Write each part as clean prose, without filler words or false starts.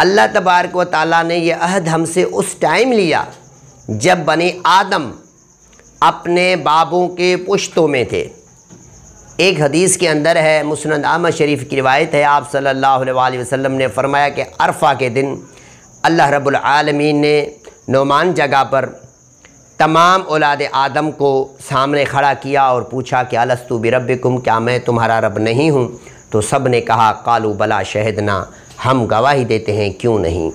अल्लाह तबारक व तआला ने यह अहद हमसे उस टाइम लिया जब बनी आदम अपने बाबों के पुश्तों में थे। एक हदीस के अंदर है, मुस्नद अहमद शरीफ की रिवायत है, आप सल्लल्लाहु अलैहि वसल्लम ने फरमाया कि अरफा के दिन अल्लाह रब्बुल आलमीन ने नोमान जगह पर तमाम औलाद आदम को सामने खड़ा किया और पूछा कि अलस्तु बिरब्बिकुम, क्या मैं तुम्हारा रब नहीं हूँ? तो सब ने कहा कालू बला शहदना, हम गवाही देते हैं क्यों नहीं।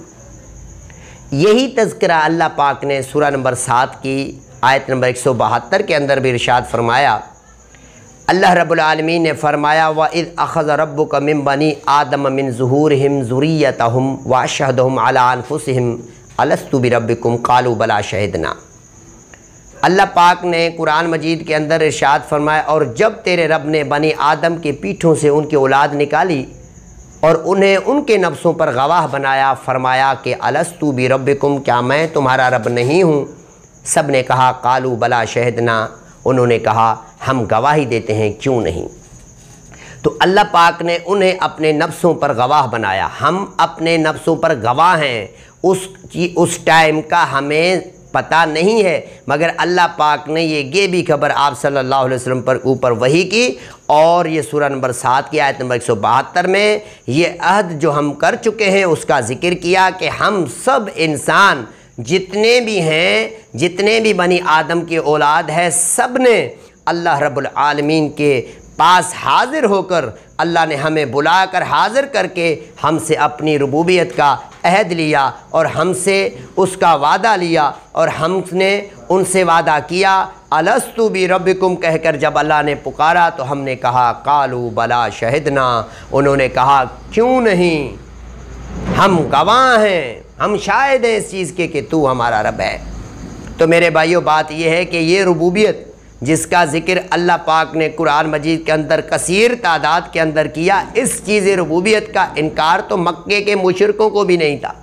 यही तज़किरा अल्लाह पाक ने सूरा नंबर 7 की आयत नंबर 172 के अंदर भी इरशाद फरमाया। अल्लाह रब्बुल आलमीन ने फरमाया व इज़ अख़ज़ रब्बुका मिन बनी आदम मिन ज़ुहूरिहिम ज़ुर्रियतहुम व अशहदहुम अला अनफुसिहिम अलस्तु बिरब्बिकुम क़ालू बला शहिदना। अल्लाह पाक ने कुरान मजीद के अंदर इरशाद फरमाया, और जब तेरे रब ने बनी आदम के पीठों से उनकी औलाद निकाली और उन्हें उनके नफ्सों पर गवाह बनाया, फरमाया कि अलस्तु बिरब्बिकुम, क्या मैं तुम्हारा रब नहीं हूँ? सब ने कहा क़ालू बला शहिदना, उन्होंने कहा हम गवाही देते हैं क्यों नहीं। तो अल्लाह पाक ने उन्हें अपने नफ्सों पर गवाह बनाया। हम अपने नफ्सों पर गवाह हैं। उस टाइम का हमें पता नहीं है, मगर अल्लाह पाक ने ये भी खबर आप सल्लल्लाहु अलैहि वसल्लम पर ऊपर वही की, और ये सूरा नंबर 7 की आयत नंबर 172 में ये अहद जो हम कर चुके हैं उसका ज़िक्र किया कि हम सब इंसान जितने भी हैं, जितने भी बनी आदम की औलाद है, सब ने अल्लाह रब्बुल आलमीन के पास हाज़िर होकर अल्लाह ने हमें बुलाकर हाज़िर करके हमसे अपनी रुबूबियत का अहद लिया और हमसे उसका वादा लिया, और हमने उनसे वादा किया अलस्तु बिरब्बिकुम कहकर जब अल्लाह ने पुकारा तो हमने कहा कालू बला शहिदना, उन्होंने कहा क्यों नहीं, हम गवाह हैं, हम शाहिद हैं इस चीज़ के कि तू हमारा रब है। तो मेरे भाइयों, बात यह है कि ये रुबूबियत जिसका ज़िक्र अल्लाह पाक ने कुरान मजीद के अंदर कसीर तादाद के अंदर किया, इस चीज़ रुबूबियत का इनकार तो मक्के के मुशरिकों को भी नहीं था।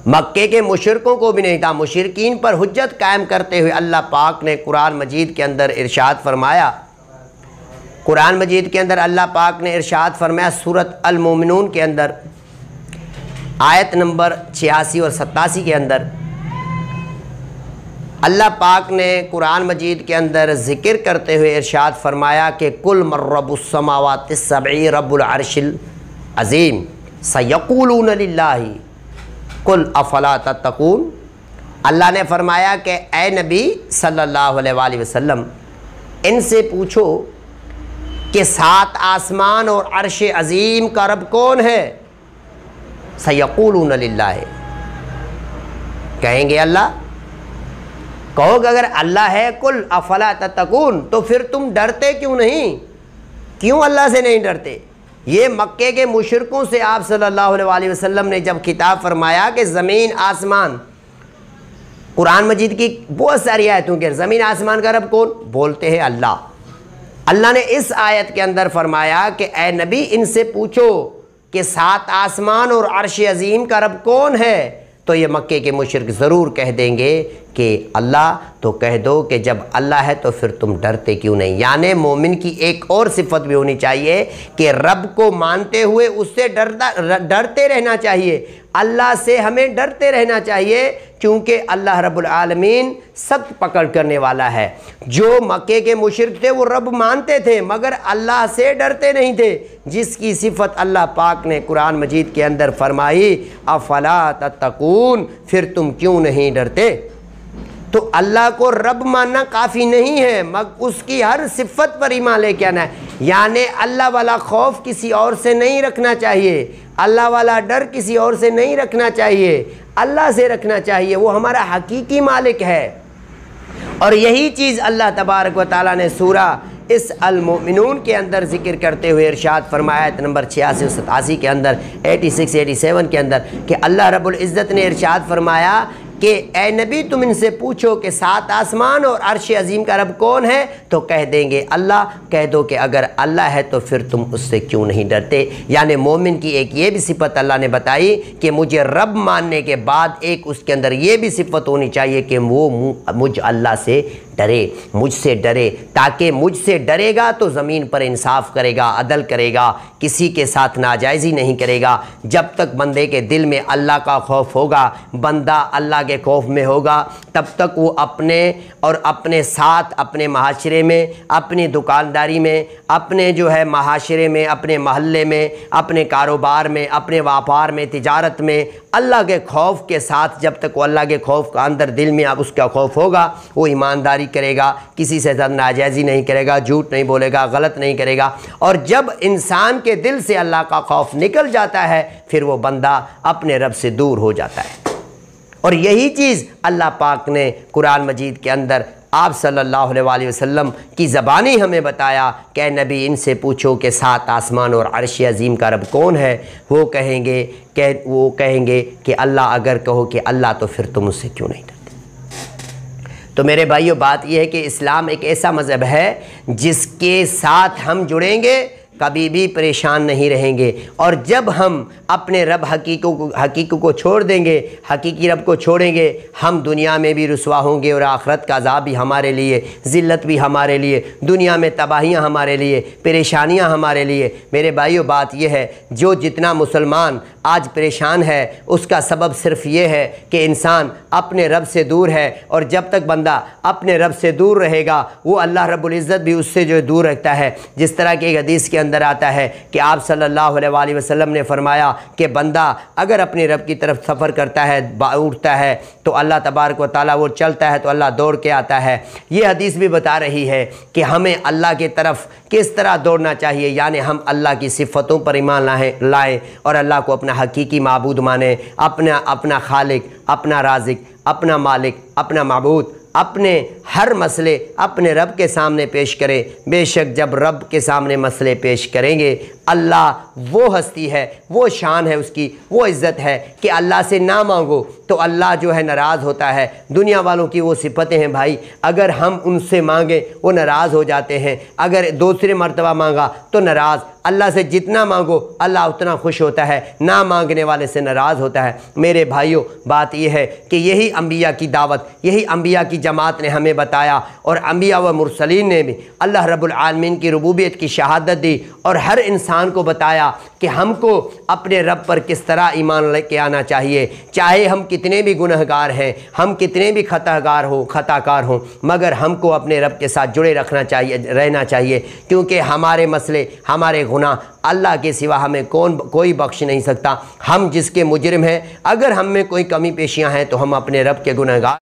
मक्के के मुशरिकों को भी नहीं था। मुशरिकीन पर हुज्जत कायम करते हुए अल्लाह पाक ने कुरान मजीद के अंदर इरशाद फरमाया। कुरान मजीद के अंदर अल्लाह पाक ने इरशाद फरमाया सूरत अल मोमिनून के अंदर आयत नंबर 86 और 87 के अंदर अल्लाह पाक ने कुरान मजीद के अंदर ज़िक्र करते हुए इरशाद फरमाया कि कुल मर्रबुस समावातिस सबई रब्बुल अर्शिल अज़ीम सयक़ूलून लिल्लाहि कुल अफला तत्तकून। अल्लाह ने फरमाया कि ए नबी सल्लल्लाहु अलैहि वसल्लम, इनसे पूछो कि 7 आसमान और अर्श अज़ीम का रब कौन है? सयक़ूलून लिल्लाहि, कहेंगे अल्लाह। कहोगे अगर अल्लाह है कुल अफला तत्तकून, तो फिर तुम डरते क्यों नहीं? क्यों अल्लाह से नहीं डरते? ये मक्के के मुशरिकों से आप सल्लल्लाहु अलैहि वसल्लम ने जब खिताब फरमाया कि ज़मीन आसमान, कुरान मजीद की बहुत सारी आयतों के ज़मीन आसमान का रब कौन? बोलते हैं अल्लाह। अल्लाह ने इस आयत के अंदर फरमाया कि ए नबी, इनसे पूछो कि 7 आसमान और अर्श अज़ीम का रब कौन है? तो ये मक्के के मुशरिक ज़रूर कह देंगे कि अल्लाह। तो कह दो कि जब अल्लाह है तो फिर तुम डरते क्यों नहीं। यानी मोमिन की एक और सिफत भी होनी चाहिए कि रब को मानते हुए उससे डरते रहना चाहिए। अल्लाह से हमें डरते रहना चाहिए, क्योंकि अल्लाह रब्बुल आलमीन सख्त पकड़ करने वाला है। जो मक्के के मुशरिक थे वो रब मानते थे मगर अल्लाह से डरते नहीं थे, जिसकी सिफत अल्लाह पाक ने कुरान मजीद के अंदर फरमाई अफला तत्तकून, फिर तुम क्यों नहीं डरते। तो अल्लाह को रब मानना काफ़ी नहीं है, मगर उसकी हर सिफत पर ईमान लेके आना है। यानी अल्लाह वाला खौफ किसी और से नहीं रखना चाहिए, अल्लाह वाला डर किसी और से नहीं रखना चाहिए, अल्लाह से रखना चाहिए। वो हमारा हकीकी मालिक है। और यही चीज़ अल्लाह तबारक व तआला ने सूरा इस अल मोमिनून के अंदर ज़िक्र करते हुए इरशाद फरमाया नंबर 86 और 87 के अंदर 86-87 के अंदर कि अल्लाह रब्बुल इज़्ज़त ने इरशाद फरमाया कि ए नबी तुम इनसे पूछो कि 7 आसमान और अर्श अजीम का रब कौन है, तो कह देंगे अल्लाह। कह दो कि अगर अल्लाह है तो फिर तुम उससे क्यों नहीं डरते। यानी मोमिन की एक ये भी सिफत अल्लाह ने बताई कि मुझे रब मानने के बाद एक उसके अंदर ये भी सिफत होनी चाहिए कि वो मुझ अल्लाह से डरे, मुझसे डरे, ताकि मुझसे डरेगा तो ज़मीन पर इंसाफ करेगा, अदल करेगा, किसी के साथ नाजायज़ी नहीं करेगा। जब तक बंदे के दिल में अल्लाह का खौफ होगा, बंदा अल्लाह के खौफ में होगा, तब तक वो अपने और अपने साथ, अपने माशरे में, अपनी दुकानदारी में, अपने जो है माशरे में, अपने महल्ले में, अपने कारोबार में, अपने व्यापार में, तिजारत में अल्लाह के खौफ के साथ, जब तक वो अल्लाह के खौफ का अंदर दिल में अब उसका खौफ होगा, वो ईमानदारी करेगा, किसी से ज़्यादा नाजायज़ी नहीं करेगा, झूठ नहीं बोलेगा, गलत नहीं करेगा। और जब इंसान के दिल से अल्लाह का खौफ निकल जाता है, फिर वो बंदा अपने रब से दूर हो जाता है। और यही चीज़ अल्लाह पाक ने कुरान मजीद के अंदर आप सल्लल्लाहु अलैहि वसल्लम की ज़बानी हमें बताया कि नबी इनसे पूछो कि 7 आसमान और अर्श अजीम का रब कौन है। वो कहेंगे कि अल्लाह। अगर कहो कि अल्लाह तो फिर तुम उससे क्यों नहीं डरते। तो मेरे भाइयों, बात यह है कि इस्लाम एक ऐसा मज़हब है जिसके साथ हम जुड़ेंगे कभी भी परेशान नहीं रहेंगे। और जब हम अपने रब हकीको को छोड़ देंगे, हकीकी रब को छोड़ेंगे, हम दुनिया में भी रुसवा होंगे और आखिरत का अज़ाब भी हमारे लिए, ज़िल्लत भी हमारे लिए, दुनिया में तबाहियाँ हमारे लिए, परेशानियाँ हमारे लिए। मेरे भाइयों, बात यह है जो जितना मुसलमान आज परेशान है उसका सबब सिर्फ़ ये है कि इंसान अपने रब से दूर है। और जब तक बंदा अपने रब से दूर रहेगा, वो अल्लाह रब्बुल इज़्ज़त भी उससे जो दूर रखता है। जिस तरह की एक हदीस के अंदर आता है कि आप सल्लल्लाहु अलैहि वसल्लम ने फरमाया कि बंदा अगर अपने रब की तरफ सफ़र करता है, उठता है, तो अल्लाह तबारक व तआला, वो चलता है तो अल्लाह दौड़ के आता है। ये हदीस भी बता रही है कि हमें अल्लाह की तरफ किस तरह दौड़ना चाहिए। यानी हम अल्लाह की सिफ़तों पर ईमान लाएँ और अल्लाह को अपना हकीकी माबूद माने, अपना खालिक, अपना राज़िक, अपना मालिक, अपना माबूद, अपने हर मसले अपने रब के सामने पेश करें। बेशक जब रब के सामने मसले पेश करेंगे, अल्लाह वो हस्ती है, वो शान है उसकी, वो इज़्ज़त है कि अल्लाह से ना मांगो तो अल्लाह जो है नाराज़ होता है। दुनिया वालों की वो सिफ़तें हैं भाई, अगर हम उनसे मांगें वो नाराज़ हो जाते हैं, अगर दूसरे मरतबा मांगा तो नाराज़। अल्लाह से जितना मांगो अल्लाह उतना खुश होता है, ना मांगने वाले से नाराज़ होता है। मेरे भाइयों, बात यह है कि यही अम्बिया की दावत, यही अम्बिया की जमात ने हमें बताया और अम्बिया व मुरसलीन ने भी अल्लाह रब्बुल आलमीन की रुबूबियत की शहादत दी और हर इंसान को बताया कि हमको अपने रब पर किस तरह ईमान लेके आना चाहिए। चाहे हम कितने भी गुनहगार हैं, हम कितने भी खताकार हों, मगर हमको अपने रब के साथ जुड़े रहना चाहिए, क्योंकि हमारे मसले, हमारे गुनाह अल्लाह के सिवा हमें कोई बख्श नहीं सकता। हम जिसके मुजरिम हैं, अगर हम में कोई कमी पेशियाँ हैं तो हम अपने रब के गुनहगार